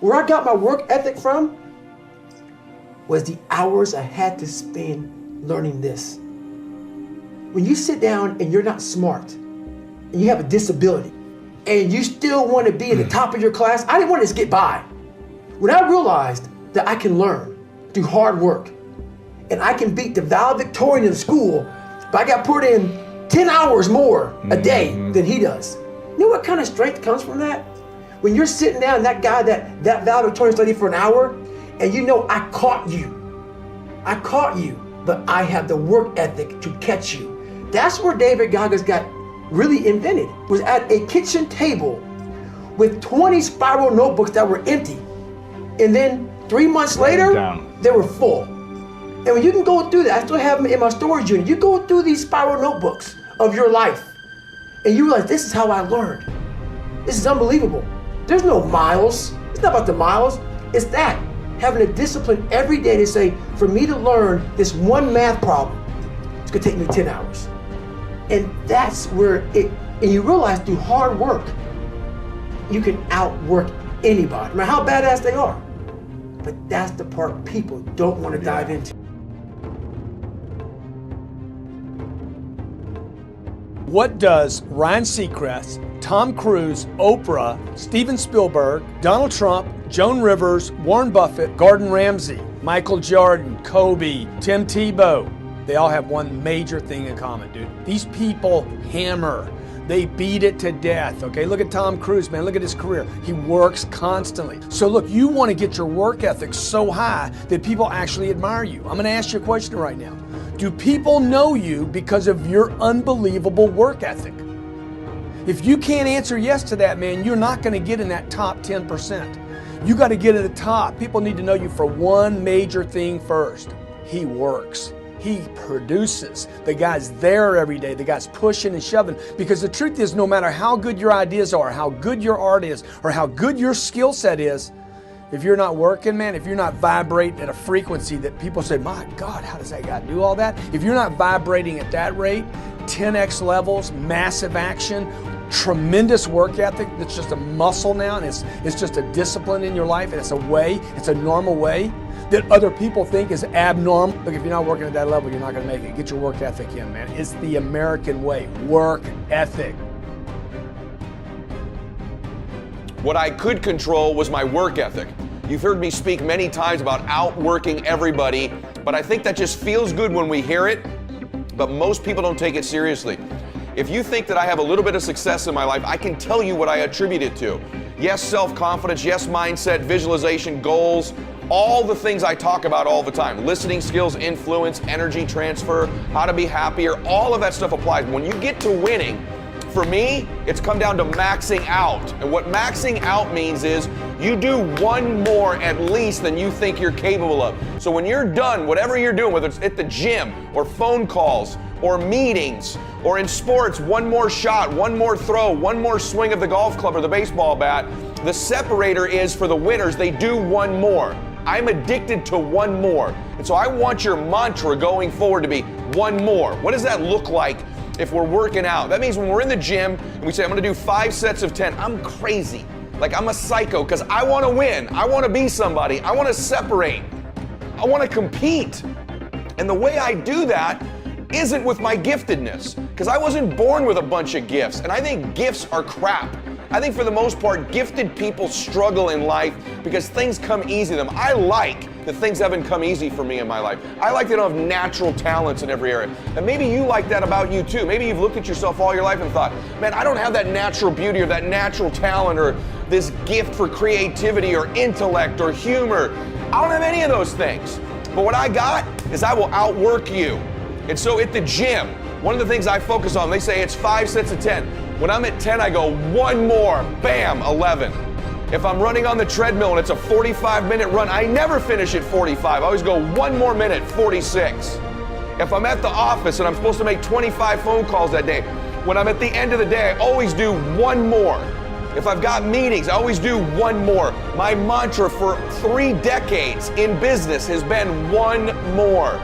Where I got my work ethic from was the hours I had to spend learning this. When you sit down and you're not smart, and you have a disability, and you still want to be at the top of your class, I didn't want to just get by. When I realized that I can learn through hard work, and I can beat the valedictorian in school, but I got put in 10 hours more a day than he does. You know what kind of strength comes from that? When you're sitting down, that guy, that valedictorian studied for an hour, and you know I caught you, but I have the work ethic to catch you. That's where David Goggins got really invented, was at a kitchen table with 20 spiral notebooks that were empty. And then 3 months later, they were full. And when you can go through that, I still have them in my storage unit, you go through these spiral notebooks of your life, and you realize this is how I learned. This is unbelievable. There's no miles. It's not about the miles. It's that, having a discipline every day to say, for me to learn this one math problem, it's gonna take me 10 hours. And that's where and you realize through hard work, you can outwork anybody, no matter how badass they are. But that's the part people don't want to dive into. What does Ryan Seacrest, Tom Cruise, Oprah, Steven Spielberg, Donald Trump, Joan Rivers, Warren Buffett, Gordon Ramsay, Michael Jordan, Kobe, Tim Tebow, they all have one major thing in common, dude. These people hammer. They beat it to death, okay? Look at Tom Cruise, man. Look at his career. He works constantly. So look, you want to get your work ethic so high that people actually admire you. I'm going to ask you a question right now. Do people know you because of your unbelievable work ethic? If you can't answer yes to that, man, you're not going to get in that top 10%. You got to get at the top. People need to know you for one major thing first. He works. He produces. The guy's there every day. The guy's pushing and shoving. Because the truth is, no matter how good your ideas are, how good your art is, or how good your skill set is, if you're not working, man, if you're not vibrating at a frequency that people say, my God, how does that guy do all that? If you're not vibrating at that rate, 10x levels, massive action, tremendous work ethic that's just a muscle now, and it's just a discipline in your life, and it's a way, it's a normal way that other people think is abnormal. Look, if you're not working at that level, you're not gonna make it. Get your work ethic in, man. It's the American way, work ethic. What I could control was my work ethic. You've heard me speak many times about outworking everybody, but I think that just feels good when we hear it, but most people don't take it seriously. If you think that I have a little bit of success in my life, I can tell you what I attribute it to. Yes, self-confidence, yes, mindset, visualization, goals, all the things I talk about all the time. Listening skills, influence, energy transfer, how to be happier, all of that stuff applies. When you get to winning, for me, it's come down to maxing out. And what maxing out means is you do one more at least than you think you're capable of. So when you're done, whatever you're doing, whether it's at the gym or phone calls or meetings or in sports, one more shot, one more throw, one more swing of the golf club or the baseball bat, the separator is for the winners, they do one more. I'm addicted to one more. And so I want your mantra going forward to be one more. What does that look like if we're working out? That means when we're in the gym and we say, I'm gonna do 5 sets of 10, I'm crazy. Like I'm a psycho because I wanna win. I wanna be somebody. I wanna separate. I wanna compete. And the way I do that isn't with my giftedness, because I wasn't born with a bunch of gifts, and I think gifts are crap. I think for the most part, gifted people struggle in life because things come easy to them. I like that things haven't come easy for me in my life. I like that I don't have natural talents in every area. And maybe you like that about you too. Maybe you've looked at yourself all your life and thought, man, I don't have that natural beauty or that natural talent or this gift for creativity or intellect or humor. I don't have any of those things. But what I got is I will outwork you. And so at the gym, one of the things I focus on, they say it's 5 sets of 10. When I'm at 10, I go one more, bam, 11. If I'm running on the treadmill and it's a 45-minute run, I never finish at 45. I always go one more minute, 46. If I'm at the office and I'm supposed to make 25 phone calls that day, when I'm at the end of the day, I always do one more. If I've got meetings, I always do one more. My mantra for 3 decades in business has been one more.